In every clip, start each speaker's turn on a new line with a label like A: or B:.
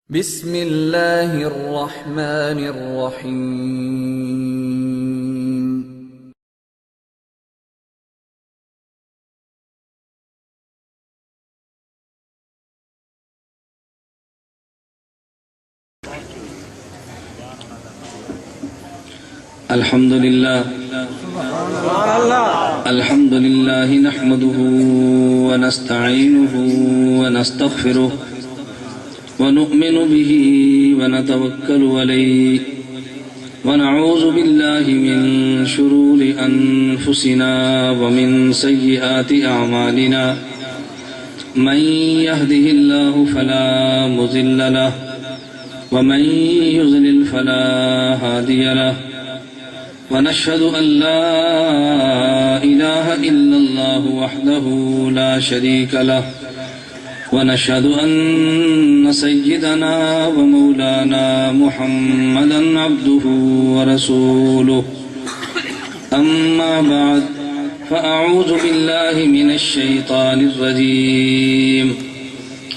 A: بسم اللہ الرحمن الرحیم۔
B: الحمد للہ نحمده ونستعینه ونستغفره ونؤمن به ونتوكل عليه ونعوذ بالله من شرور أنفسنا ومن سيئات أعمالنا من يهده الله فلا مضل له ومن يضلل فلا هادي له ونشهد أن لا إله إلا الله وحده لا شريك له ونشهد أن سيدنا ومولانا محمدا عبده ورسوله أما بعد فأعوذ بالله من الشيطان الرجيم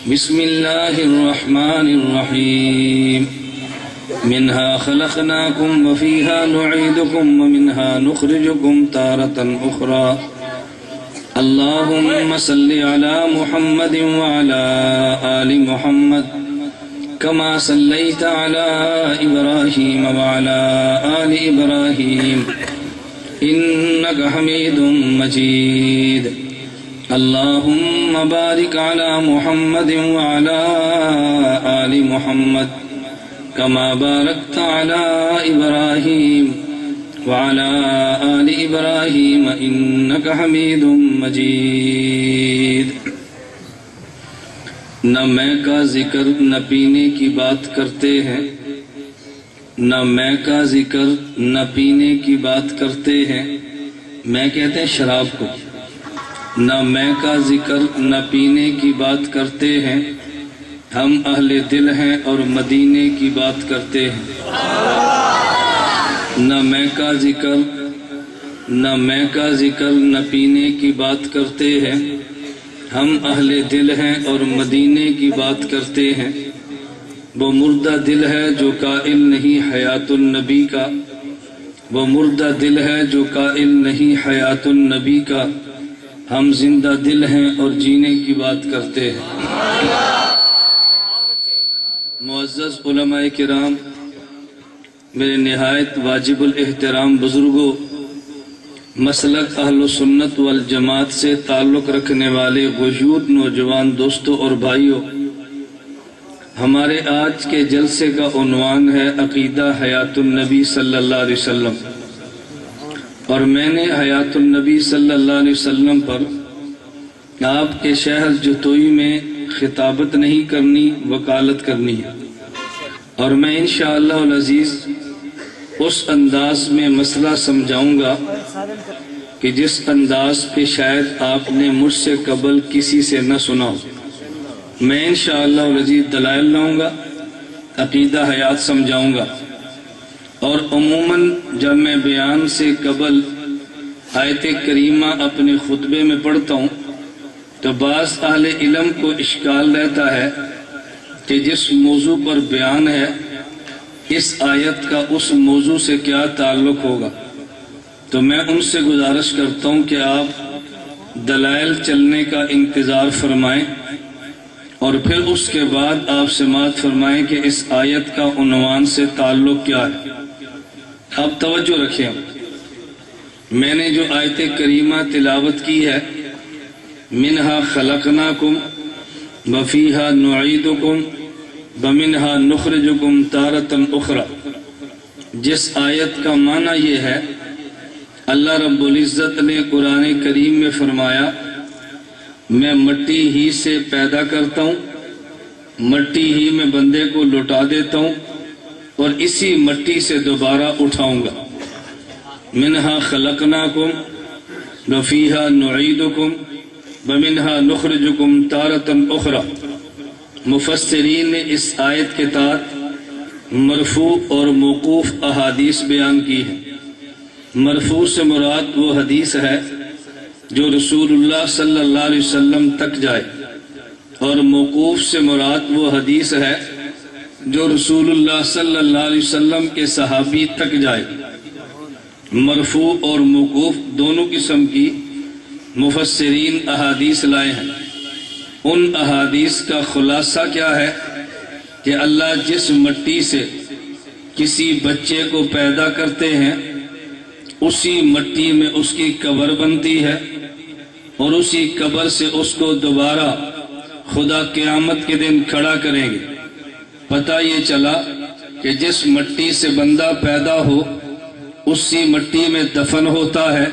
B: بسم الله الرحمن الرحيم منها خلقناكم وفيها نعيدكم ومنها نخرجكم تارة أخرى اللهم صل على محمد وعلى آل محمد كما صليت على إبراهيم وعلى آل إبراهيم إنك حميد مجيد اللهم بارك على محمد وعلى آل محمد كما باركت على إبراهيم وعلى آل إبراهيم إنك حميد مجيد۔ نہ میں کا ذکر نہ پینے کی بات کرتے ہیں، نہ میں کا ذکر نہ پینے کی بات کرتے ہیں، میں کہتے ہیں شراب کو، نہ میں کا ذکر نہ پینے کی بات کرتے ہیں، ہم اہل دل ہیں اور مدینے کی بات کرتے ہیں۔ نہ میں کا ذکر نہ پینے کی بات کرتے ہیں، ہم اہل دل ہیں اور مدینے کی بات کرتے ہیں۔ وہ مردہ دل ہے جو قائل نہیں حیات النبی کا، وہ مردہ دل ہے جو قائل نہیں حیات النبی کا، ہم زندہ دل ہیں اور جینے کی بات کرتے ہیں۔ معزز علماء کرام، میرے نہایت واجب الاحترام بزرگوں، مسلک اہل سنت والجماعت سے تعلق رکھنے والے وجود نوجوان دوستوں اور بھائیوں، ہمارے آج کے جلسے کا عنوان ہے عقیدہ حیات النبی صلی اللہ علیہ وسلم، اور میں نے حیات النبی صلی اللہ علیہ وسلم پر آپ کے شہر جتوئی میں خطابت نہیں کرنی، وکالت کرنی ہے، اور میں انشاءاللہ العزیز اس انداز میں مسئلہ سمجھاؤں گا کہ جس انداز پہ شاید آپ نے مجھ سے قبل کسی سے نہ سنا ہو۔ میں انشاءاللہ العزیز دلائل لاؤں گا، عقیدہ حیات سمجھاؤں گا، اور عموماً جب میں بیان سے قبل آیت کریمہ اپنے خطبے میں پڑھتا ہوں تو بعض اہل علم کو اشکال رہتا ہے کہ جس موضوع پر بیان ہے اس آیت کا اس موضوع سے کیا تعلق ہوگا، تو میں ان سے گزارش کرتا ہوں کہ آپ دلائل چلنے کا انتظار فرمائیں، اور پھر اس کے بعد آپ سماعت فرمائیں کہ اس آیت کا عنوان سے تعلق کیا ہے۔ اب توجہ رکھیں، میں نے جو آیت کریمہ تلاوت کی ہے، منہا خلقناکم وفیہا نعیدکم ومنہا نخرجکم تارۃ اخری، جس آیت کا معنی یہ ہے، اللہ رب العزت نے قرآن کریم میں فرمایا میں مٹی ہی سے پیدا کرتا ہوں، مٹی ہی میں بندے کو لوٹا دیتا ہوں اور اسی مٹی سے دوبارہ اٹھاؤں گا۔ منہا خلقناکم وفیہا نعیدکم ومنہا نخرجکم تارۃ اخری۔ مفسرین نے اس آیت کے تحت مرفوع اور موقوف احادیث بیان کی ہیں۔ مرفوع سے مراد وہ حدیث ہے جو رسول اللہ صلی اللہ علیہ وسلم تک جائے، اور موقوف سے مراد وہ حدیث ہے جو رسول اللہ صلی اللہ علیہ وسلم کے صحابی تک جائے، مرفوع اور موقوف دونوں قسم کی مفسرین احادیث لائے ہیں۔ ان احادیث کا خلاصہ کیا ہے کہ اللہ جس مٹی سے کسی بچے کو پیدا کرتے ہیں اسی مٹی میں اس کی قبر بنتی ہے، اور اسی قبر سے اس کو دوبارہ خدا قیامت کے دن کھڑا کریں گے۔ پتہ یہ چلا کہ جس مٹی سے بندہ پیدا ہو اسی مٹی میں دفن ہوتا ہے،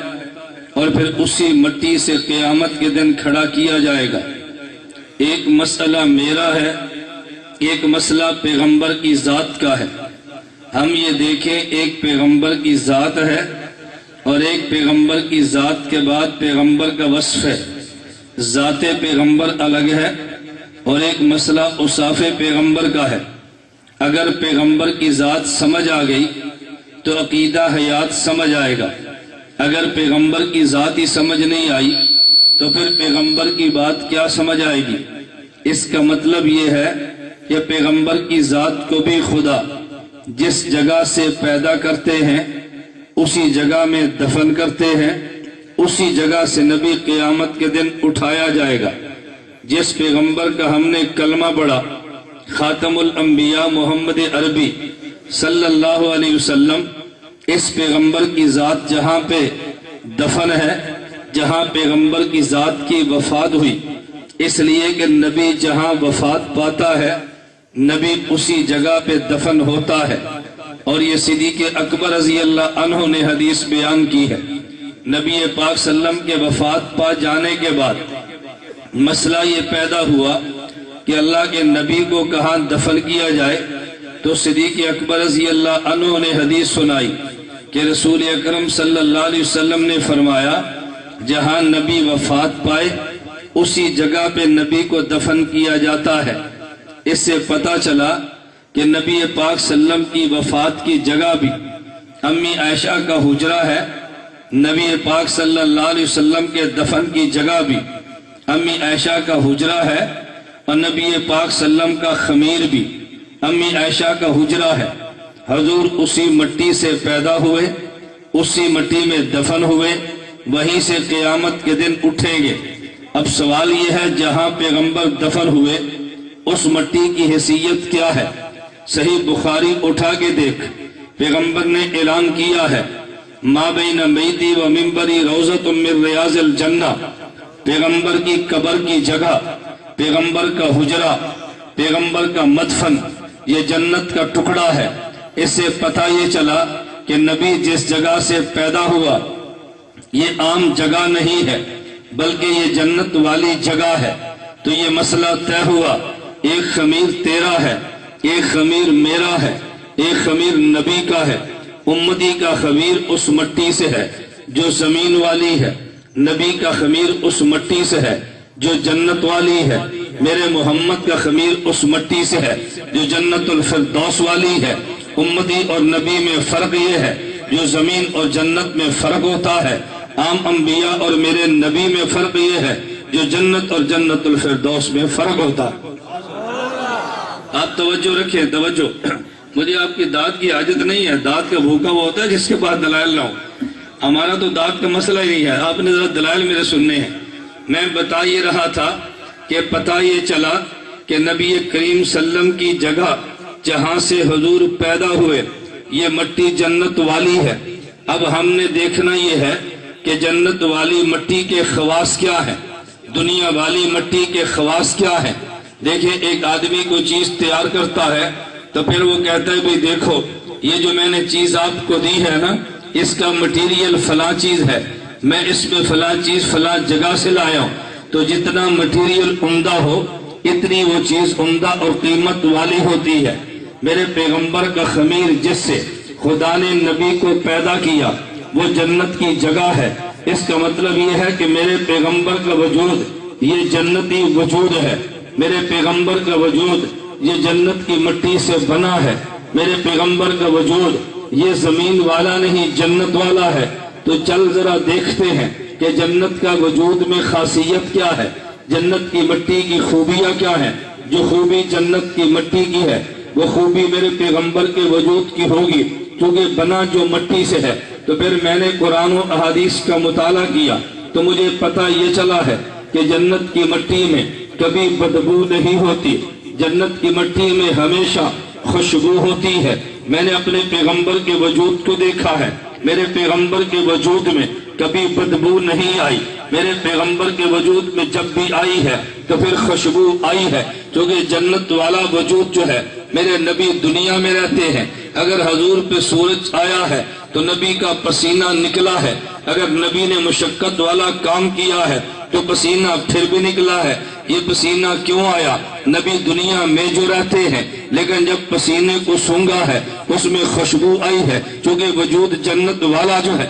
B: اور پھر اسی مٹی سے قیامت کے دن کھڑا کیا جائے گا۔ ایک مسئلہ میرا ہے، ایک مسئلہ پیغمبر کی ذات کا ہے۔ ہم یہ دیکھیں، ایک پیغمبر کی ذات ہے اور ایک پیغمبر کی ذات کے بعد پیغمبر کا وصف ہے۔ ذات پیغمبر الگ ہے اور ایک مسئلہ اوصاف پیغمبر کا ہے۔ اگر پیغمبر کی ذات سمجھ آ گئی تو عقیدہ حیات سمجھ آئے گا۔ اگر پیغمبر کی ذات ہی سمجھ نہیں آئی تو پھر پیغمبر کی بات کیا سمجھ آئے گی؟ اس کا مطلب یہ ہے کہ پیغمبر کی ذات کو بھی خدا جس جگہ سے پیدا کرتے ہیں اسی جگہ میں دفن کرتے ہیں، اسی جگہ سے نبی قیامت کے دن اٹھایا جائے گا۔ جس پیغمبر کا ہم نے کلمہ پڑھا، خاتم الانبیاء محمد عربی صلی اللہ علیہ وسلم، اس پیغمبر کی ذات جہاں پہ دفن ہے، جہاں پیغمبر کی ذات کی وفات ہوئی، اس لیے کہ نبی جہاں وفات پاتا ہے نبی اسی جگہ پہ دفن ہوتا ہے۔ اور یہ صدیق اکبر رضی اللہ عنہ نے حدیث بیان کی ہے۔ نبی پاک صلی اللہ علیہ وسلم کے وفات پا جانے کے بعد مسئلہ یہ پیدا ہوا کہ اللہ کے نبی کو کہاں دفن کیا جائے، تو صدیق اکبر رضی اللہ عنہ نے حدیث سنائی کہ رسول اکرم صلی اللہ علیہ وسلم نے فرمایا جہاں نبی وفات پائے اسی جگہ پہ نبی کو دفن کیا جاتا ہے۔ اس سے پتہ چلا کہ نبی پاک صلی اللہ علیہ وسلم کی وفات کی جگہ بھی امی عائشہ کا حجرہ ہے، نبی پاک صلی اللہ علیہ وسلم کے دفن کی جگہ بھی امی عائشہ کا حجرہ ہے، اور نبی پاک صلی اللہ علیہ وسلم کا خمیر بھی امی عائشہ کا حجرہ ہے۔ حضور اسی مٹی سے پیدا ہوئے، اسی مٹی میں دفن ہوئے، وہیں سے قیامت کے دن اٹھیں گے۔ اب سوال یہ ہے جہاں پیغمبر دفن ہوئے اس مٹی کی حیثیت کیا ہے؟ صحیح بخاری اٹھا کے دیکھ، پیغمبر نے اعلان کیا ہے ما بین میتی و منبری روضۃ من ریاض الجنہ، پیغمبر کی قبر کی جگہ، پیغمبر کا حجرہ، پیغمبر کا مدفن یہ جنت کا ٹکڑا ہے۔ اس سے پتہ یہ چلا کہ نبی جس جگہ سے پیدا ہوا یہ عام جگہ نہیں ہے بلکہ یہ جنت والی جگہ ہے۔ تو یہ مسئلہ طے ہوا، ایک خمیر تیرا ہے، ایک خمیر میرا ہے، ایک خمیر نبی کا ہے۔ امتی کا خمیر اس مٹی سے ہے جو زمین والی ہے، نبی کا خمیر اس مٹی سے ہے جو جنت والی ہے، میرے محمد کا خمیر اس مٹی سے ہے جو جنت الفردوس والی ہے۔ امتی اور نبی میں فرق یہ ہے، جو زمین اور جنت میں فرق ہوتا ہے، عام انبیاء اور میرے نبی میں فرق یہ ہے جو جنت اور جنت الفردوس میں فرق ہوتا ہے۔ آپ توجہ رکھیں، توجہ، مجھے آپ کی داد کی حاجت نہیں ہے، داد کا بھوکا وہ ہوتا ہے جس کے پاس دلائل نہ ہو۔ ہمارا تو داد کا مسئلہ ہی نہیں ہے، آپ نے ذرا دلائل میرے سننے ہیں۔ میں بتا یہ رہا تھا کہ پتہ یہ چلا کہ نبی کریم صلی اللہ علیہ وسلم کی جگہ جہاں سے حضور پیدا ہوئے یہ مٹی جنت والی ہے۔ اب ہم نے دیکھنا یہ ہے کہ جنت والی مٹی کے خواص کیا ہیں، دنیا والی مٹی کے خواص کیا ہیں۔ دیکھیں، ایک آدمی کو چیز تیار کرتا ہے تو پھر وہ کہتا ہے بھئی دیکھو یہ جو میں نے چیز آپ کو دی ہے نا اس کا مٹیریل فلاں چیز ہے، میں اس میں فلاں چیز فلاں جگہ سے لایا ہوں۔ تو جتنا مٹیریل عمدہ ہو اتنی وہ چیز عمدہ اور قیمت والی ہوتی ہے۔ میرے پیغمبر کا خمیر جس سے خدا نے نبی کو پیدا کیا وہ جنت کی جگہ ہے۔ اس کا مطلب یہ ہے کہ میرے پیغمبر کا وجود یہ جنتی وجود ہے، میرے پیغمبر کا وجود یہ جنت کی مٹی سے بنا ہے، میرے پیغمبر کا وجود یہ زمین والا نہیں جنت والا ہے۔ تو چل ذرا دیکھتے ہیں کہ جنت کا وجود میں خاصیت کیا ہے، جنت کی مٹی کی خوبیاں کیا ہیں۔ جو خوبی جنت کی مٹی کی ہے وہ خوبی میرے پیغمبر کے وجود کی ہوگی، چونکہ بنا جو مٹی سے ہے۔ تو پھر میں نے قرآن و احادیث کا مطالعہ کیا تو مجھے پتہ یہ چلا ہے کہ جنت کی مٹی میں کبھی بدبو نہیں ہوتی، جنت کی مٹی میں ہمیشہ خوشبو ہوتی ہے۔ میں نے اپنے پیغمبر کے وجود کو دیکھا ہے، میرے پیغمبر کے وجود میں کبھی بدبو نہیں آئی، میرے پیغمبر کے وجود میں جب بھی آئی ہے تو پھر خوشبو آئی ہے، کیونکہ جنت والا وجود جو ہے، میرے نبی دنیا میں رہتے ہیں، اگر حضور پہ سورج آیا ہے تو نبی کا پسینہ نکلا ہے، اگر نبی نے مشقت والا کام کیا ہے تو پسینہ پھر بھی نکلا ہے۔ یہ پسینہ کیوں آیا؟ نبی دنیا میں جو رہتے ہیں، لیکن جب پسینے کو سونگا ہے اس میں خوشبو آئی ہے، چونکہ وجود جنت والا جو ہے،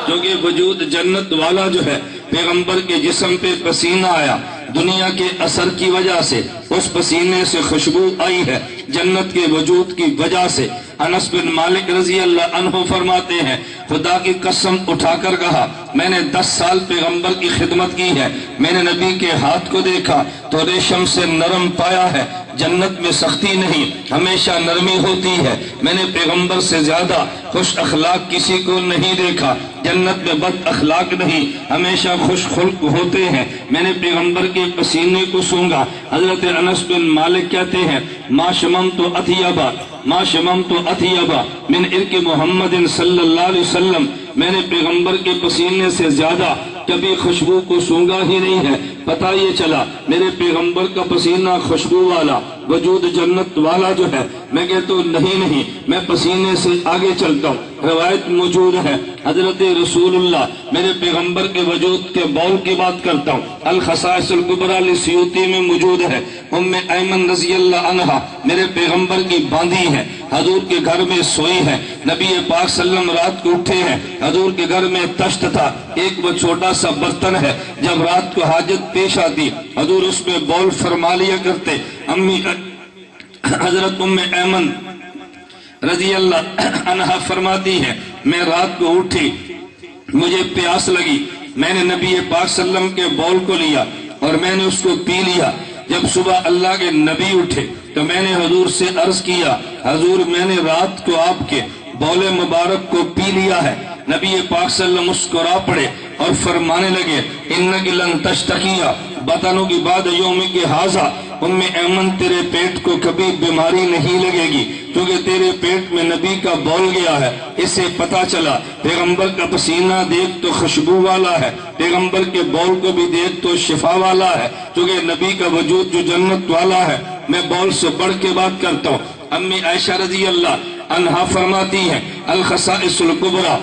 B: کیونکہ وجود جنت والا جو ہے، پیغمبر کے جسم پہ پسینہ آیا، دنیا کے اثر کی وجہ سے اس پسینے سے خوشبو آئی ہے، جنت کے وجود کی وجہ سے۔ انس بن مالک رضی اللہ عنہ فرماتے ہیں، خدا کی قسم اٹھا کر کہا، میں نے 10 سال پیغمبر کی خدمت کی ہے، میں نے نبی کے ہاتھ کو دیکھا تو ریشم سے نرم پایا ہے، جنت میں سختی نہیں، ہمیشہ نرمی ہوتی ہے۔ میں نے پیغمبر سے زیادہ خوش اخلاق کسی کو نہیں دیکھا، جنت میں بد اخلاق نہیں، ہمیشہ خوش خلق ہوتے ہیں۔ میں نے پیغمبر کے پسینے کو سونگا۔ حضرت انس بن مالک کہتے ہیں، ما شممت اطیبا ما شممت اطیبا من عرق محمد صلی اللہ علیہ وسلم، میں نے پیغمبر کے پسینے سے زیادہ کبھی خوشبو کو سونگا ہی نہیں ہے۔ پتہ یہ چلا میرے پیغمبر کا پسینہ خوشبو والا، وجود جنت والا جو ہے، میں کہتا ہوں نہیں، میں پسینے سے آگے چلتا ہوں۔ روایت موجود ہے، حضرت رسول اللہ میرے پیغمبر کے وجود کے بول کی بات کرتا ہوں، الخصائص الکبریٰ لسیوطی میں موجود ہے۔ ام ایمن رضی اللہ عنہا میرے پیغمبر کی باندھی ہے، حضور کے گھر میں سوئی ہے، نبی پاک صلی اللہ علیہ وسلم رات کو اٹھے ہیں، حضور کے گھر میں تشت تھا، ایک وہ چھوٹا سا برتن ہے، جب رات کو حاجت پیش آتی حضور اس میں بول فرما لیا کرتے۔ امی حضرت ام ایمن رضی اللہ عنہا فرماتی ہے، میں رات کو اٹھی، مجھے پیاس لگی، میں نے نبی پاک صلی اللہ علیہ وسلم کے بول کو لیا اور میں نے اس کو پی لیا۔ جب صبح اللہ کے نبی اٹھے تو میں نے حضور سے عرض کیا، حضور میں نے رات کو آپ کے بول مبارک کو پی لیا ہے۔ نبی پاک صلی اللہ علیہ وسلم مسکرا پڑے اور فرمانے لگے، انک لن تشتکیا بطنک بعد یومک ھذا، ام ایمن تیرے پیٹ کو کبھی بیماری نہیں لگے گی، کیونکہ تیرے پیٹ میں نبی کا بول گیا ہے۔ اس سے پتا چلا پیغمبر کا پسینہ دیکھ تو خوشبو والا ہے، پیغمبر کے بول کو بھی دیکھ تو شفا والا ہے، کیونکہ نبی کا وجود جو جنت والا ہے۔ میں بول سے بڑھ کے بات کرتا ہوں۔ امی عائشہ رضی اللہ عنہا فرماتی ہیں، الخصائص الکبریٰ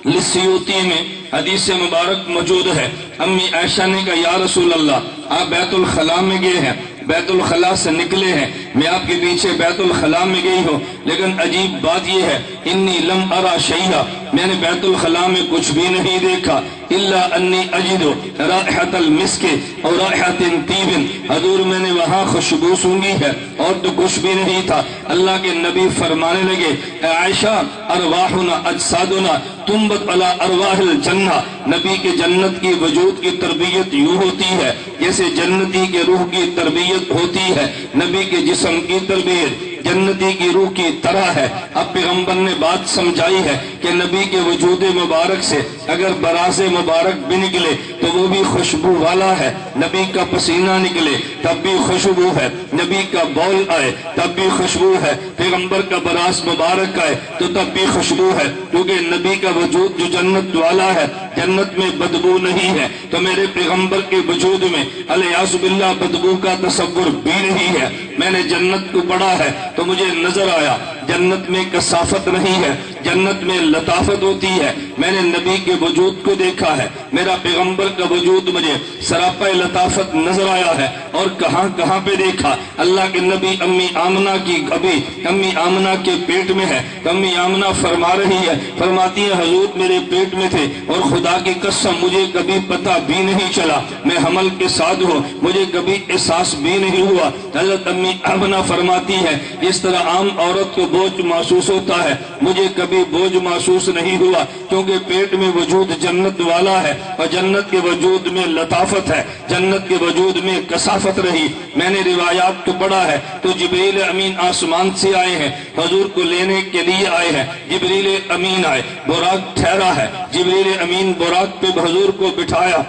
B: لسیوطی میں حدیث مبارک موجود ہے۔ امی عائشہ نے کہا، یا رسول اللہ آپ بیت الخلاء میں گئے ہیں، بیت الخلاء سے نکلے ہیں، میں آپ کے پیچھے بیت الخلاء میں گئی ہوں، لیکن عجیب بات یہ ہے، انی لم ارا شیئا، میں نے بیت الخلاء میں کچھ بھی نہیں دیکھا، الا انی اجد رائحۃ المسک اور رائحۃ طیب، حضور میں نے وہاں خوشبو سونگی ہے اور تو کچھ بھی نہیں تھا۔ اللہ کے نبی فرمانے لگے، اے عائشہ ارواحنا اجسادنا تنبت علی ارواح الجنہ، نبی کے جنت کی وجود کی تربیت یوں ہوتی ہے جیسے جنتی کے روح کی تربیت ہوتی ہے، نبی کے جسم کی تربیت جنتی کی روح کی طرح ہے۔ اب پیغمبر نے بات سمجھائی ہے کہ نبی کے وجود مبارک سے اگر براز مبارک بھی نکلے تو وہ بھی خوشبو والا ہے، نبی کا پسینہ نکلے تب بھی خوشبو ہے، نبی کا بول آئے تب بھی خوشبو ہے، پیغمبر کا براز مبارک آئے تو تب بھی خوشبو ہے، کیونکہ نبی کا وجود جو جنت والا ہے، جنت میں بدبو نہیں ہے۔ تو میرے پیغمبر کے وجود میں الیاذ باللہ بدبو کا تصور بھی نہیں ہے۔ میں نے جنت کو پڑھا ہے تو مجھے نظر آیا جنت میں کثافت نہیں ہے، جنت میں لطافت ہوتی ہے۔ میں نے نبی کے وجود کو دیکھا ہے، میرا پیغمبر کا وجود مجھے سراپا لطافت نظر آیا ہے۔ اور کہاں کہاں پہ دیکھا، اللہ کے نبی امی آمنہ کی ابھی امی آمنہ کے پیٹ میں ہے، امی آمنہ فرما رہی ہے، فرماتی ہے حضور میرے پیٹ میں تھے اور خدا کی قسم مجھے کبھی پتہ بھی نہیں چلا، میں حمل کے ساتھ ہوں، مجھے کبھی احساس بھی نہیں ہوا۔ حضرت امی آمنہ فرماتی ہے، اس طرح عام عورت کو بوجھ محسوس ہوتا ہے، مجھے کبھی بوجھ محسوس نہیں ہوا، کیونکہ پیٹ میں وجود جنت والا ہے اور جنت کے وجود میں لطافت ہے، جنت کے وجود میں کثافت رہی۔ میں نے روایات کو پڑھا ہے تو جبریل امین آسمان سے آئے ہیں، حضور کو لینے کے لیے آئے ہیں۔ جبریل امین آئے، براق ٹھہرا ہے، جبریل امین براق پہ حضور کو بٹھایا۔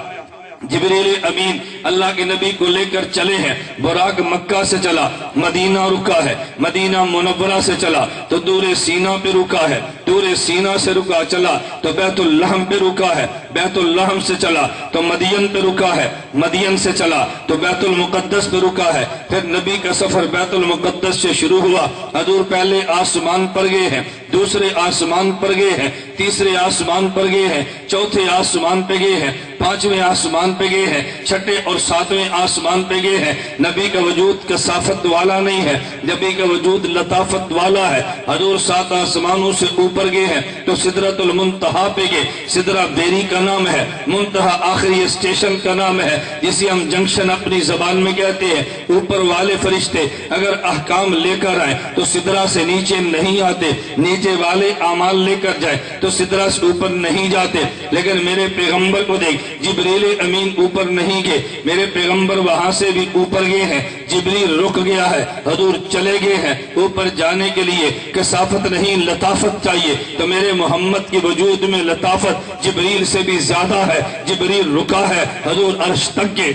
B: جبریل امین اللہ کے نبی کو لے کر چلے ہیں، براق مکہ سے چلا، مدینہ رکا ہے، مدینہ منورہ سے چلا تو دور سینا پہ رکا ہے، دور سینا سے رکا چلا تو بیت اللحم پہ رکا ہے، بیت اللحم سے چلا تو مدین پہ رکا ہے، مدین سے چلا تو بیت المقدس پہ رکا ہے۔ پھر نبی کا سفر بیت المقدس سے شروع ہوا، حضور پہلے آسمان پر گئے ہیں، دوسرے آسمان پر گئے ہیں، تیسرے آسمان پر گئے ہیں، چوتھے آسمان پہ گئے ہیں، پانچویں آسمان پہ گئے ہیں، چھٹے اور ساتویں آسمان پہ گئے ہیں۔ نبی کا وجود کثافت والا نہیں ہے، نبی کا وجود لطافت والا ہے۔ حضور 7 آسمانوں سے اوپر گئے ہیں تو سدرۃ المنتہا پہ گئے، سدرہ بیری کا نام ہے، منتہا آخری اسٹیشن کا نام ہے، جسے ہم جنکشن اپنی زبان میں کہتے ہیں۔ اوپر والے فرشتے اگر احکام لے کر آئے تو سدرہ سے نیچے نہیں آتے، نیچے والے اعمال لے کر جائے تو سدرہ سے اوپر نہیں جاتے۔ لیکن میرے پیغمبر کو دیکھ، جبریل امین اوپر نہیں گئے، میرے پیغمبر وہاں سے بھی اوپر گئے ہیں، جبریل رک گیا ہے، حضور چلے گئے ہیں۔ اوپر جانے کے لیے کثافت نہیں لطافت چاہیے، تو میرے محمد کے وجود میں لطافت جبریل سے بھی زیادہ ہے۔ جبریل رکا ہے، حضور عرش تک گئے،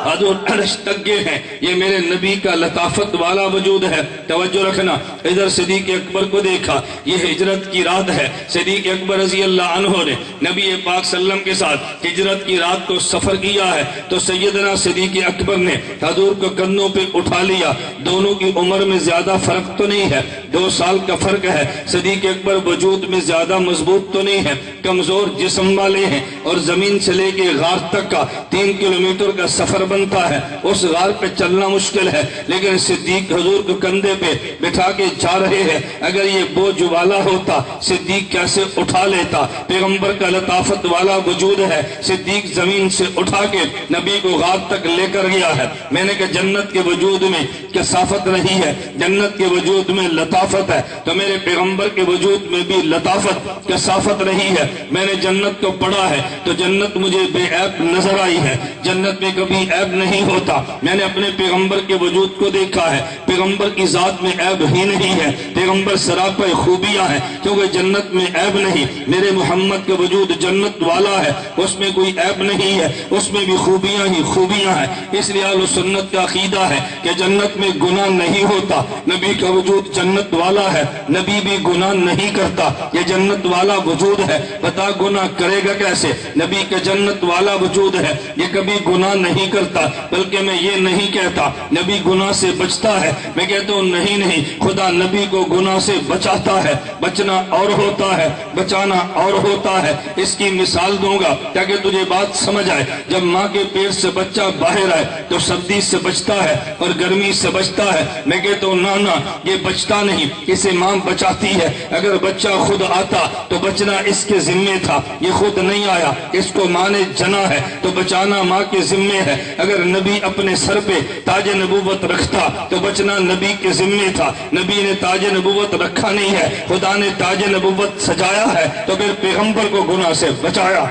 B: حضور عرش تک گئے ہیں۔ یہ میرے نبی کا لطافت والا وجود ہے۔ توجہ رکھنا، ادھر صدیق اکبر کو دیکھا، یہ ہجرت کی رات ہے۔ صدیق اکبر رضی اللہ عنہ نے نبی پاک صلی اللہ علیہ وسلم کے ساتھ ہجرت کی رات کو سفر کیا ہے تو سیدنا صدیق اکبر نے حضور کو کندھوں پہ اٹھا لیا۔ دونوں کی عمر میں زیادہ فرق تو نہیں ہے، 2 سال کا فرق ہے۔ صدیق اکبر وجود میں زیادہ مضبوط تو نہیں ہے، کمزور جسم والے ہیں، اور زمین سے لے کے غار تک کا 3 کلومیٹر کا سفر بنتا ہے، اس غار پہ چلنا مشکل ہے، لیکن صدیق حضور کو کندھے پہ بٹھا کے جا رہے ہیں۔ اگر یہ بوجھ والا ہوتا صدیق کیسے اٹھا لیتا؟ پیغمبر کا لطافت والا وجود ہے، صدیق زمین سے اٹھا کے نبی کو غار تک لے کر گیا ہے۔ میں نے کہا جنت کے وجود میں کثافت نہیں ہے، جنت کے وجود میں لطافت ہے، تو میرے پیغمبر کے وجود میں بھی لطافت کثافت نہیں ہے۔ میں نے جنت کو پڑھا ہے تو جنت مجھے بے عیب نظر آئی ہے، جنت میں کبھی عیب نہیں ہوتا۔ میں نے اپنے پیغمبر کے وجود کو دیکھا ہے، پیغمبر کی ذات میں عیب ہی نہیں ہے، پیغمبر سراپے خوبیاں ہیں، کیونکہ جنت میں عیب نہیں۔ میرے محمد کا وجود جنت والا ہے، اس میں کوئی عیب نہیں ہے، اس میں بھی خوبیاں ہی خوبیاں ہیں۔ اس لیے اہل سنت کا عقیدہ ہے کہ جنت میں گناہ نہیں ہوتا۔ نبی کا وجود جنت والا ہے، نبی بھی گناہ نہیں کرتا، یہ جنت والا وجود ہے۔ بتا گناہ کرے گا کیسے؟ نبی کا جنت والا وجود ہے، یہ کبھی گناہ نہیں کرتا۔ بلکہ میں یہ نہیں کہتا نبی گناہ سے بچتا ہے، میں کہتا ہوں نہیں، خدا نبی کو گناہ سے بچاتا ہے۔ بچنا اور ہوتا ہے، بچانا اور ہوتا ہے۔ اس کی مثال دوں گا تاکہ تجھے بات سمجھ آئے۔ جب ماں کے پیٹ سے بچہ باہر آئے تو سردی سے بچتا ہے اور گرمی سے بچتا ہے۔ میں کہتا ہوں نانا یہ بچتا نہیں، اسے ماں بچاتی ہے۔ اگر بچہ خود آتا تو بچنا اس کے ذمے تھا، یہ خود نہیں آیا، اس کو ماں نے جنا ہے تو بچانا ماں کے ذمے ہے۔ اگر نبی اپنے سر پہ تاج نبوت رکھتا تو بچنا نبی کے ذمے تھا، نبی نے تاج نبوت رکھا نہیں ہے، خدا نے تاج نبوت سجایا ہے تو پھر پیغمبر کو گناہ سے بچایا۔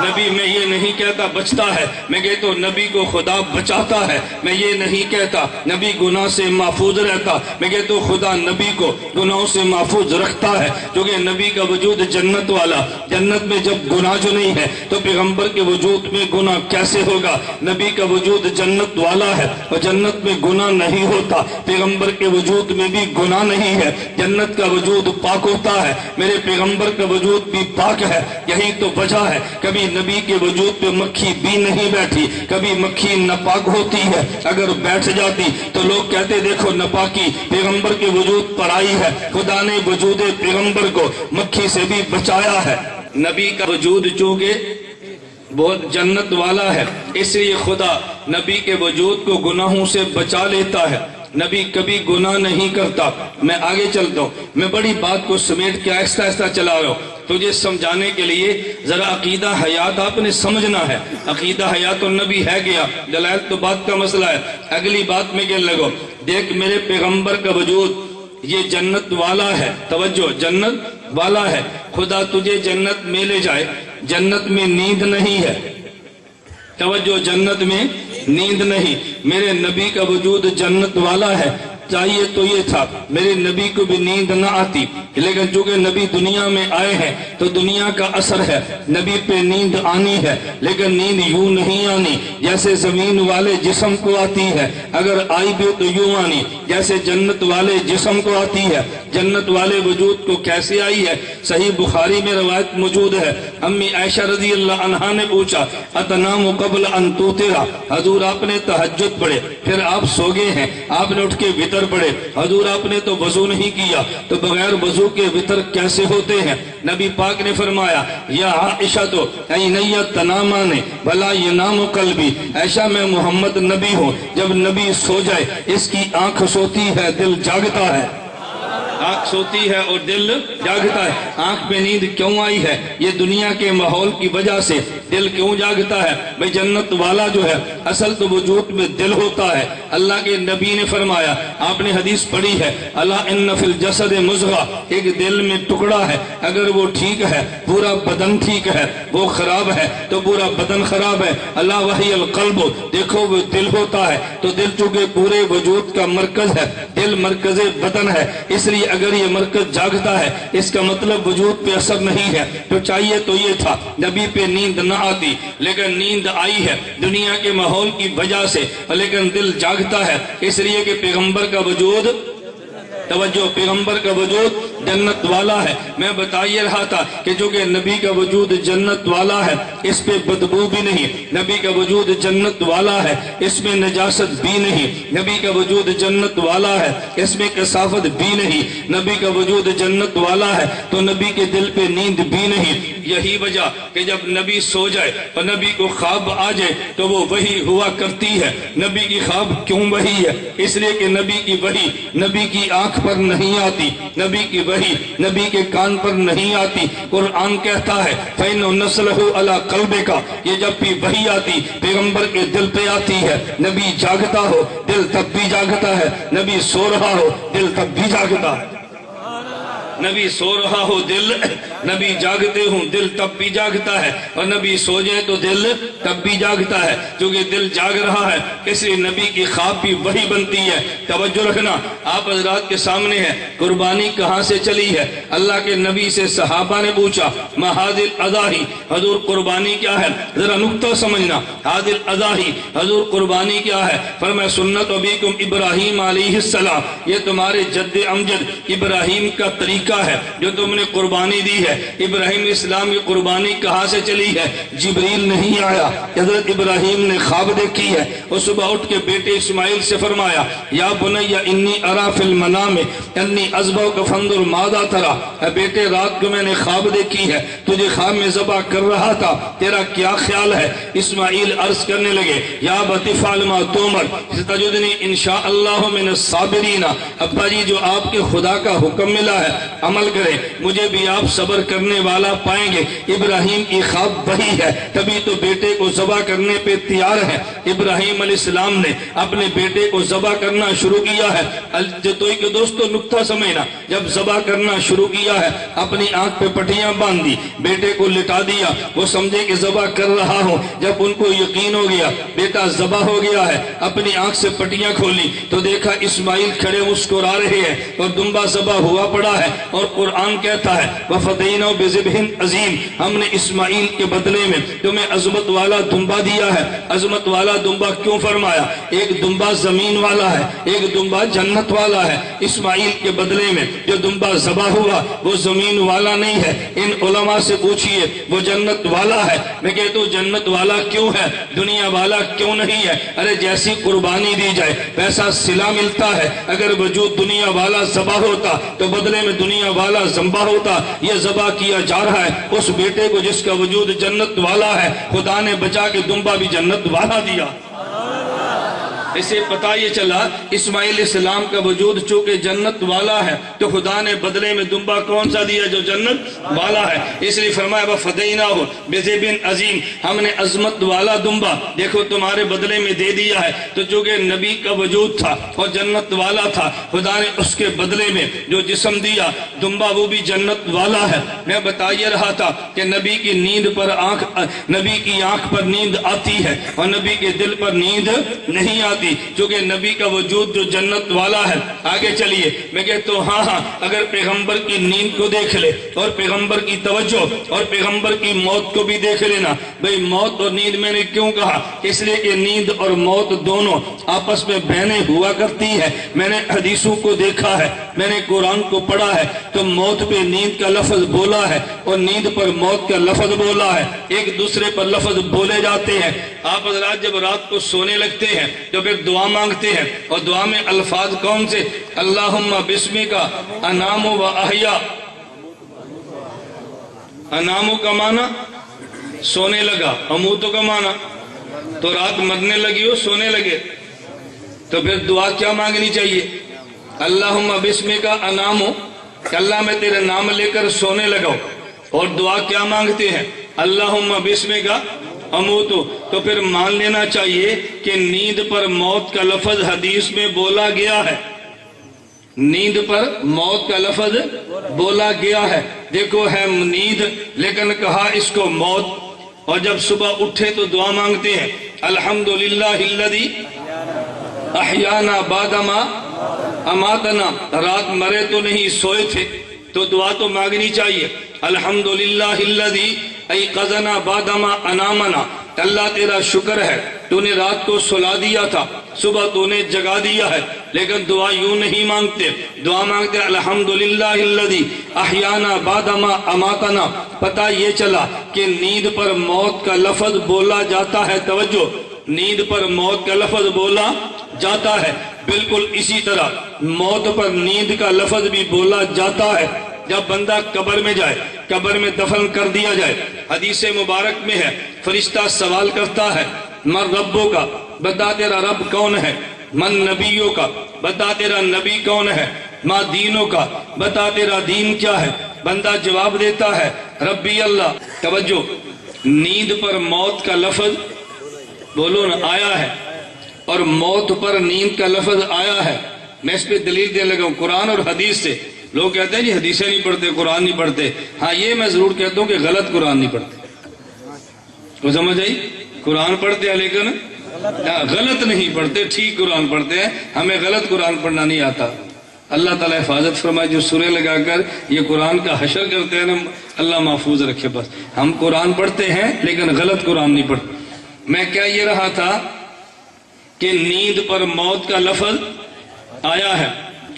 B: نبی میں یہ نہیں کہتا بچتا ہے، میں کہتا ہوں نبی کو خدا بچاتا ہے۔ میں یہ نہیں کہتا نبی گناہ سے محفوظ رہتا، میں کہتا ہوں خدا نبی کو گناہوں سے محفوظ رکھتا ہے، کیونکہ نبی کا وجود جنت والا۔ جنت میں جب گناہ جو نہیں ہے تو پیغمبر کے وجود میں گناہ کیسے ہوگا؟ نبی کا وجود جنت والا ہے اور جنت میں گناہ نہیں ہوتا، پیغمبر کے وجود میں بھی گناہ نہیں ہے۔ جنت کا وجود پاک ہوتا ہے، میرے پیغمبر کا وجود بھی پاک ہے۔ یہی تو وجہ ہے کبھی نبی کے وجود پہ مکھی بھی نہیں بیٹھی، کبھی مکھی ناپاک ہوتی ہے، اگر بیٹھ جاتی تو لوگ کہتے دیکھو ناپاکی پیغمبر کے وجود پر آئی ہے۔ خدا نے وجود پیغمبر کو مکھی سے بھی بچایا ہے۔ نبی کا وجود چونکہ بہت جنت والا ہے، اس لیے خدا نبی کے وجود کو گناہوں سے بچا لیتا ہے۔ نبی کبھی گناہ نہیں کرتا۔ میں آگے چلتا ہوں، میں بڑی بات کو سمیٹ کے آہستہ آہستہ چلا رہا ہوں تجھے سمجھانے کے لیے۔ ذرا عقیدہ حیات آپ نے سمجھنا ہے، عقیدہ حیات النبی ہے گیا، دلائل تو بات کا مسئلہ ہے، اگلی بات میں کہنے لگو۔ دیکھ میرے پیغمبر کا وجود یہ جنت والا ہے، توجہ، جنت والا ہے۔ خدا تجھے جنت میں لے جائے، جنت میں نیند نہیں ہے، توجہ، جنت میں نیند نہیں۔ میرے نبی کا وجود جنت والا ہے، چاہیے تو یہ تھا میرے نبی کو بھی نیند نہ آتی، لیکن چونکہ نبی دنیا میں آئے ہیں تو دنیا کا اثر ہے، نبی پہ نیند آنی ہے، لیکن نیند یوں نہیں آنی جیسے زمین والے جسم کو آتی ہے، اگر آئی بھی تو یوں آنی جیسے جنت والے جسم کو آتی ہے۔ جنت والے وجود کو کیسے آئی ہے؟ صحیح بخاری میں روایت موجود ہے، امی عائشہ رضی اللہ عنہا نے پوچھا اتنام قبل ان توترا، حضور آپ نے تہجد پڑھے پھر آپ سو گئے ہیں، آپ نے اٹھ کے وطر پڑھے، حضور آپ نے تو وضو نہیں کیا، تو بغیر وضو کے وطر کیسے ہوتے ہیں؟ نبی پاک نے فرمایا یا عائشہ تو عینیت تنامان بلا ینام قلبی، عائشہ میں محمد نبی ہوں، جب نبی سو جائے اس کی آنکھ سوتی ہے دل جاگتا ہے، آنکھ سوتی ہے اور دل جاگتا ہے۔ آنکھ میں نیند کیوں آئی ہے؟ یہ دنیا کے ماحول کی وجہ سے دل کیوں جاگتا ہے؟ بھئی جنت والا جو ہے اصل تو وجود میں دل ہوتا ہے۔ اللہ کے نبی نے فرمایا، آپ نے حدیث پڑھی ہے، اللہ ان فی الجسد مضغہ، ایک دل میں ٹکڑا ہے، اگر وہ ٹھیک ہے پورا بدن ٹھیک ہے، وہ خراب ہے تو پورا بدن خراب ہے۔ اللہ وحی القلب، دیکھو وہ دل ہوتا ہے، تو دل چونکہ پورے وجود کا مرکز ہے، دل مرکز بدن ہے، اس لیے اگر یہ مرکز جاگتا ہے اس کا مطلب وجود پہ اثر نہیں ہے، تو چاہیے تو یہ تھا نبی پہ نیند نہ آتی، لیکن نیند آئی ہے دنیا کے ماحول کی وجہ سے، لیکن دل جاگتا ہے اس لیے کہ پیغمبر کا وجود، توجہ، پیغمبر کا وجود جنت والا ہے۔ میں بتا یہ رہا تھا کہ جو کہ نبی کا وجود جنت والا ہے اس پہ بدبو بھی نہیں، نبی کا وجود جنت والا ہے اس میں نجاست بھی نہیں، نبی کا وجود جنت والا ہے اس میں کثافت بھی نہیں، نبی کا وجود جنت والا ہے تو نبی کے دل پہ نیند بھی نہیں۔ یہی وجہ کہ جب نبی سو جائے اور نبی کو خواب آ جائے تو وہ وحی ہوا کرتی ہے۔ نبی کی خواب کیوں وحی ہے؟ اس لیے کہ نبی کی وحی نبی کی آنکھ پر نہیں آتی، نبی کی وحی نبی کے کان پر نہیں آتی۔ قرآن کہتا ہے فَإِنُّ نَسْلَهُ عَلَىٰ قَلْبِكَ، یہ جب بھی وحی آتی پیغمبر کے دل پہ آتی ہے، نبی جاگتا ہو دل تب بھی جاگتا ہے، نبی سو رہا ہو دل تب بھی جاگتا ہے، نبی سو رہا ہو دل، نبی جاگتے ہوں دل تب بھی جاگتا ہے، اور نبی سو جائے تو دل تب بھی جاگتا ہے، کیونکہ دل جاگ رہا ہے اس لیے نبی کی خواب بھی وہی بنتی ہے۔ توجہ رکھنا، آپ حضرات کے سامنے ہے قربانی کہاں سے چلی ہے۔ اللہ کے نبی سے صحابہ نے پوچھا ما ھذی الاضاحی، حضور قربانی کیا ہے؟ ذرا نقطہ سمجھنا، ھذی الاضاحی، حضور قربانی کیا ہے؟ فرمایا سنت ابیکم ابراہیم علیہ السلام، یہ تمہارے جد امجد ابراہیم کا طریقہ ہے جو تم نے قربانی دی ہے۔ ابراہیم اسلام کی قربانی کہاں سے چلی ہے؟ جبریل نہیں آیا، حضرت ابراہیم نے خواب دیکھی ہے، اور صبح اٹھ کے بیٹے اسماعیل سے فرمایا یا بنی انی ارا فی المنام انی اذبحک فانظر ماذا تری، اے بیٹے رات کو میں نے خواب دیکھی ہے، تجھے خواب میں ذبح کر رہا تھا، تیرا کیا خیال ہے؟ اسماعیل عرض کرنے لگے یا ابت افعل ما تؤمر ستجدنی انشاءاللہ من الصابرین، ابا جی جو آپ کے خدا کا حکم ملا ہے عمل کریں، مجھے بھی آپ صبر کرنے والا پائیں گے۔ ابراہیم کی خواب وہی ہے، تبھی تو بیٹے کو ذبح کرنے پہ تیار ہے۔ ابراہیم علیہ السلام نے اپنے بیٹے کو ذبح کرنا شروع کیا ہے۔ تو دوستو نقطہ سمجھنا، جب ذبح کرنا شروع کیا ہے اپنی آنکھ پہ پٹیاں باندھ دی، بیٹے کو لٹا دیا، وہ سمجھے کہ ذبح کر رہا ہوں۔ جب ان کو یقین ہو گیا بیٹا ذبح ہو گیا ہے، اپنی آنکھ سے پٹیاں کھولی تو دیکھا اسماعیل کھڑے مسکرا رہے ہیں اور دمبا ذبح ہوا پڑا ہے، اور قرآن کہتا ہے وَفَدَيْنَاهُ بِذِبْحٍ عَظِيمٍ، ہم نے اسماعیل کے بدلے میں تمہیں عظمت والا دمبا دیا ہے۔ عظمت والا دمبا کیوں فرمایا؟ ایک دمبا زمین والا ہے، ایک دمبا جنت والا ہے۔ اسماعیل کے بدلے میں جو دمبا ذبح ہوا وہ زمین والا نہیں ہے۔ ان علماء سے پوچھئے وہ جنت والا ہے۔ میں کہتا ہوں جنت والا کیوں ہے، دنیا والا کیوں نہیں ہے؟ ارے جیسی قربانی دی جائے ویسا صلہ ملتا ہے۔ اگر وجود دنیا والا ذبح ہوتا تو بدلے میں دنیا والا ذبح ہوتا۔ یہ ذبح کیا جا رہا ہے اس بیٹے کو جس کا وجود جنت والا ہے، خدا نے بچا کے دمبا بھی جنت والا دیا۔ اسے پتہ یہ چلا اسماعیل السلام کا وجود چونکہ جنت والا ہے تو خدا نے بدلے میں دمبا کون سا دیا جو جنت والا ہے، اس لیے فرمایا وَفَدَيْنَاهُ بِذِبْحٍ عَظِيمٍ، ہم نے عظمت والا دمبا دیکھو تمہارے بدلے میں دے دیا ہے۔ تو چونکہ نبی کا وجود تھا اور جنت والا تھا، خدا نے اس کے بدلے میں جو جسم دیا دمبا وہ بھی جنت والا ہے۔ میں بتا یہ رہا تھا کہ نبی کی نیند پر نبی کی آنکھ پر نیند آتی ہے اور نبی کے دل پر نیند نہیں آتی، چونکہ نبی کا وجود جو جنت والا ہے۔ آگے چلیے، میں کہتا ہوں ہاں اگر پیغمبر کی نیند کو دیکھ لے اور پیغمبر کی توجہ اور پیغمبر کی موت کو بھی دیکھ لینا۔ بھئی موت اور نیند میں نے کیوں کہا؟ اس لیے کہ نیند اور موت دونوں آپس میں بہنیں ہوا کرتی ہے۔ میں نے حدیثوں کو دیکھا ہے، میں نے قرآن کو پڑھا ہے، تو موت پہ نیند کا لفظ بولا ہے اور نیند پر موت کا لفظ بولا ہے، ایک دوسرے پر لفظ بولے جاتے ہیں۔ آپ حضرات جب رات کو سونے لگتے ہیں تو پھر دعا مانگتے ہیں اور دعا میں الفاظ کون سے؟ اللہم بسمک انام و احیا۔ انامو کا معنی سونے لگا، اموتو کا معنی تو رات مرنے لگی ہو سونے لگے، تو پھر دعا کیا مانگنی چاہیے؟ اللہم بسمک انامو، اللہ میں تیرے نام لے کر سونے لگاؤ، اور دعا کیا مانگتے ہیں؟ اللہم بسمک اموتو۔ تو پھر مان لینا چاہیے کہ نیند پر موت کا لفظ حدیث میں بولا گیا ہے، نیند پر موت کا لفظ بولا گیا ہے۔ دیکھو ہے نیند لیکن کہا اس کو موت، اور جب صبح اٹھے تو دعا مانگتے ہیں الحمدللہ الذی احیانا بعد ما اماتنا، رات مرے تو نہیں سوئے تھے تو دعا تو مانگنی چاہیے الحمدللہ الذی ایقظنا بعد ما انامنا، اللہ تیرا شکر ہے تو نے رات کو سلا دیا تھا صبح تو نے جگا دیا ہے۔ لیکن دعا یوں نہیں مانگتے، دعا مانگتے الحمدللہ الذی احیانا بعد ما اماتنا۔ پتہ یہ چلا کہ نیند پر موت کا لفظ بولا جاتا ہے، توجہ، نیند پر موت کا لفظ بولا جاتا ہے۔ بالکل اسی طرح موت پر نیند کا لفظ بھی بولا جاتا ہے جب بندہ قبر میں جائے، قبر میں دفن کر دیا جائے۔ حدیث مبارک میں ہے فرشتہ سوال کرتا ہے من ربوں کا، بتا تیرا رب کون ہے، من نبیوں کا، بتا تیرا نبی کون ہے، ما دینوں کا، بتا تیرا دین کیا ہے۔ بندہ جواب دیتا ہے ربی اللہ۔ توجہ، نیند پر موت کا لفظ بولو نا آیا ہے، اور موت پر نیند کا لفظ آیا ہے۔ میں اس پہ دلیل دینے لگا ہوں قرآن اور حدیث سے۔ لوگ کہتے ہیں جی حدیثیں نہیں پڑھتے، قرآن نہیں پڑھتے۔ ہاں یہ میں ضرور کہتا ہوں کہ غلط قرآن نہیں پڑھتے، وہ سمجھ آئی؟ قرآن پڑھتے ہیں لیکن غلط نہیں پڑھتے، ٹھیک قرآن پڑھتے ہیں، ہمیں غلط قرآن پڑھنا نہیں آتا۔ اللہ تعالیٰ حفاظت فرمائے جو سورے لگا کر یہ قرآن کا حشر کرتے ہیں نا، اللہ محفوظ رکھے۔ بس ہم قرآن پڑھتے ہیں لیکن غلط قرآن نہیں پڑھتے۔ میں کیا یہ رہا تھا کہ نیند پر موت کا لفظ آیا ہے،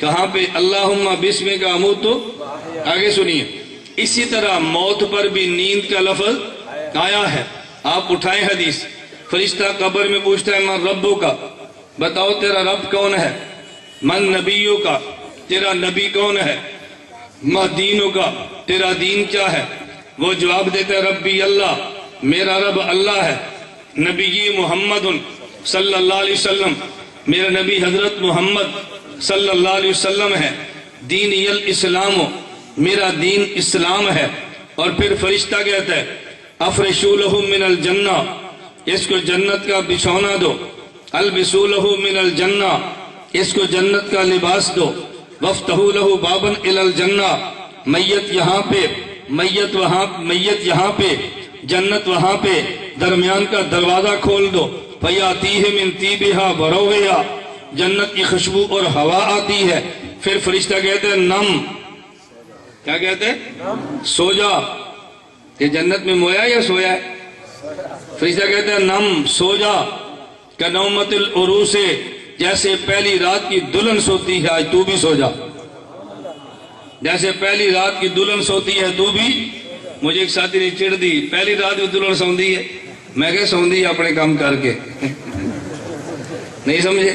B: کہاں پہ؟ اللہم بسمک اموتو۔ آگے سنیے، اسی طرح موت پر بھی نیند کا لفظ آیا ہے۔ آپ اٹھائیں حدیث، فرشتہ قبر میں پوچھتا ہے من ربوں کا، بتاؤ تیرا رب کون ہے، من نبیوں کا، تیرا نبی کون ہے، ما دینوں کا، تیرا دین کیا ہے۔ وہ جواب دیتا ہے ربی اللہ، میرا رب اللہ ہے، نبی محمد صلی اللہ علیہ وسلم، میرا نبی حضرت محمد صلی اللہ علیہ وسلم ہے، دینی الاسلام، میرا دین اسلام ہے۔ اور پھر فرشتہ کہتا ہے افرشوا لہ من الجنہ، اس کو جنت کا بچھونا دو، البسوا لہ من الجنہ، اس کو جنت کا لباس دو، وفتحوا لہ بابا الی الجنہ، میت یہاں پہ، میت وہاں، میت یہاں پہ، جنت وہاں پہ، درمیان کا دروازہ کھول دو، فیاتیہ من طیبہا وروحہا، جنت کی خوشبو اور ہوا آتی ہے۔ پھر فرشتہ کہتے ہیں نم، کیا کہتے ہیں؟ سو جا۔ یہ جنت میں مویا یا سویا ہے؟ فرشتہ کہتے ہیں نم، سو جا، کنومت العروس، جیسے پہلی رات کی دلہن سوتی ہے آج تو بھی سو جا، جیسے پہلی رات کی دلہن سوتی ہے تو بھی۔ مجھے ایک ساتھی نے چڑھ دی، پہلی رات کی دلہن سوندی ہے، میں کہ سوندی ہے اپنے کام کر کے، نہیں سمجھے؟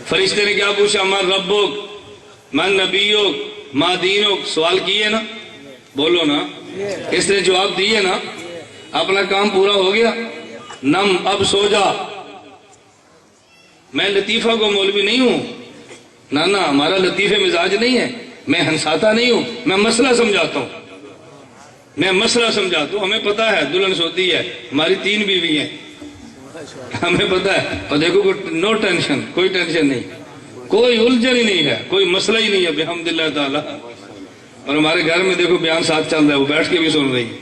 B: فرشتے نے کیا پوچھا من ربک، من نبیک، ما دینک، سوال کیے نا، بولو نا، اس نے جواب دیے نا، اپنا کام پورا ہو گیا۔ نم، اب سو جا، میں لطیفہ کو مولوی نہیں ہوں، نہ ہمارا لطیفے مزاج نہیں ہے، میں ہنساتا نہیں ہوں، میں مسئلہ سمجھاتا ہوں، ہمیں پتا ہے دلہن سوتی ہے، ہماری 3 بیوی ہیں، ہمیں پتا ہے، اور دیکھو نو ٹینشن، کوئی ٹینشن نہیں، کوئی الجھن ہی نہیں ہے، کوئی مسئلہ ہی نہیں ہے بحمداللہ تعالی۔ اور ہمارے گھر میں دیکھو بیان ساتھ چل رہا ہے، وہ بیٹھ کے بھی سن رہی ہے،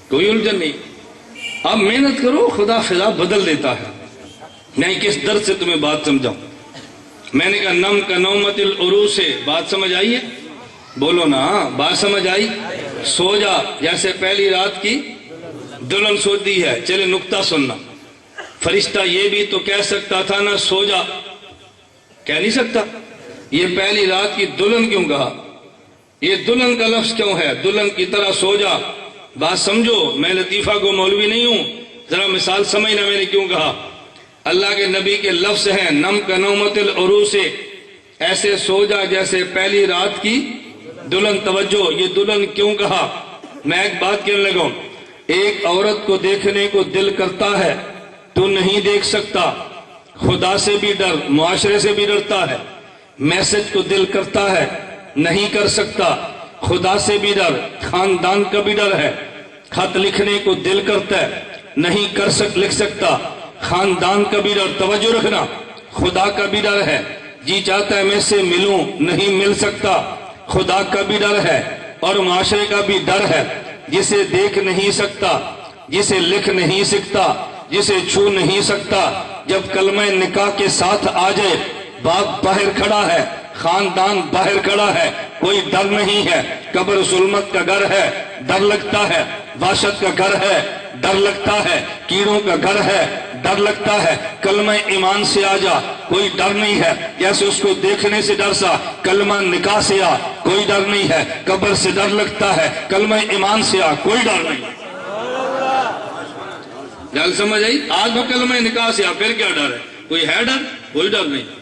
B: کوئی الجھن نہیں۔ اب محنت کرو، خدا فضا بدل دیتا ہے۔ میں کس درد سے تمہیں بات سمجھاؤں؟ میں نے کہا نم کا نومت العروس سے، بات سمجھ آئی ہے؟ بولو نا، بات سمجھ آئی؟ سو جا جیسے پہلی رات کی دلہن سوتی ہے۔ چلے نکتہ سننا، فرشتہ یہ بھی تو کہہ سکتا تھا نا سو جا، کہہ نہیں سکتا؟ یہ پہلی رات کی دلہن کیوں کہا؟ یہ دلہن کا لفظ کیوں ہے؟ دلہن کی طرح سو جا۔ بات سمجھو، میں لطیفہ کو مولوی نہیں ہوں، ذرا مثال سمجھنا میں نے کیوں کہا۔ اللہ کے نبی کے لفظ ہیں نم کا نومت العروس سے، ایسے سو جا جیسے پہلی رات کی دلہن۔ توجہ، یہ دلہن کیوں کہا؟ میں ایک بات کہنے لگا ہوں، ایک عورت کو دیکھنے کو دل کرتا ہے، تو نہیں دیکھ سکتا، خدا سے بھی ڈر، معاشرے سے بھی ڈرتا ہے۔ میسج کو دل کرتا ہے، نہیں کر سکتا، خدا سے بھی ڈر، خاندان کا بھی ڈر ہے۔ خط لکھنے کو دل کرتا ہے، نہیں لکھ سکتا، خاندان کا بھی ڈر۔ توجہ رکھنا، خدا کا بھی ڈر ہے، جی چاہتا ہے میں سے ملوں، نہیں مل سکتا، خدا کا بھی ڈر ہے، اور معاشرے کا بھی ڈر ہے۔ جسے دیکھ نہیں سکتا، جسے لکھ نہیں سکتا، جسے چھو نہیں سکتا، جب کلمہ نکاح کے ساتھ آ جائے، باپ باہر کھڑا ہے، خاندان باہر کھڑا ہے، کوئی ڈر نہیں ہے۔ قبر ظلمت کا گھر ہے، ڈر لگتا ہے، وحشت کا گھر ہے، ڈر لگتا ہے، کیڑوں کا گھر ہے، ڈر لگتا ہے۔ کلمہ ایمان سے آ جا، کوئی ڈر نہیں ہے، جیسے اس کو دیکھنے سے ڈر سا۔ کلمہ نکاح سے آ، کوئی ڈر نہیں ہے، قبر سے ڈر لگتا ہے، کلمہ ایمان سے آ، کوئی ڈر نہیں۔ گل سمجھ آئی؟ آج وہ کلمہ نکاح سے آ، پھر کیا ڈر ہے؟ کوئی ہے ڈر؟ کوئی ڈر نہیں۔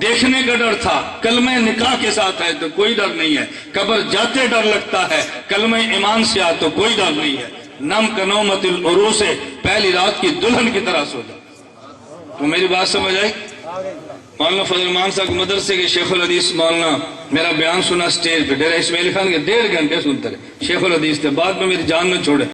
B: دیکھنے کا ڈر تھا، کلمہ نکاح کے ساتھ ہے تو کوئی ڈر نہیں ہے۔ قبر جاتے ڈر لگتا ہے، کلمہ ایمان سے آ تو کوئی ڈر نہیں ہے۔ نم کا نومت العروس سے، پہلی رات کی دلہن کی طرح سو جا۔ تو میری بات سمجھ آئی؟ مولانا فضل الرحمان صاحب کے مدرسے کے شیخ الحدیث مولانا میرا بیان سنا سٹیج پہ، ڈیرہ اسماعیل خان کے 1.5 گھنٹے سنتے رہے، شیخ الحدیث تھے، بعد میں میری جان نہ چھوڑے۔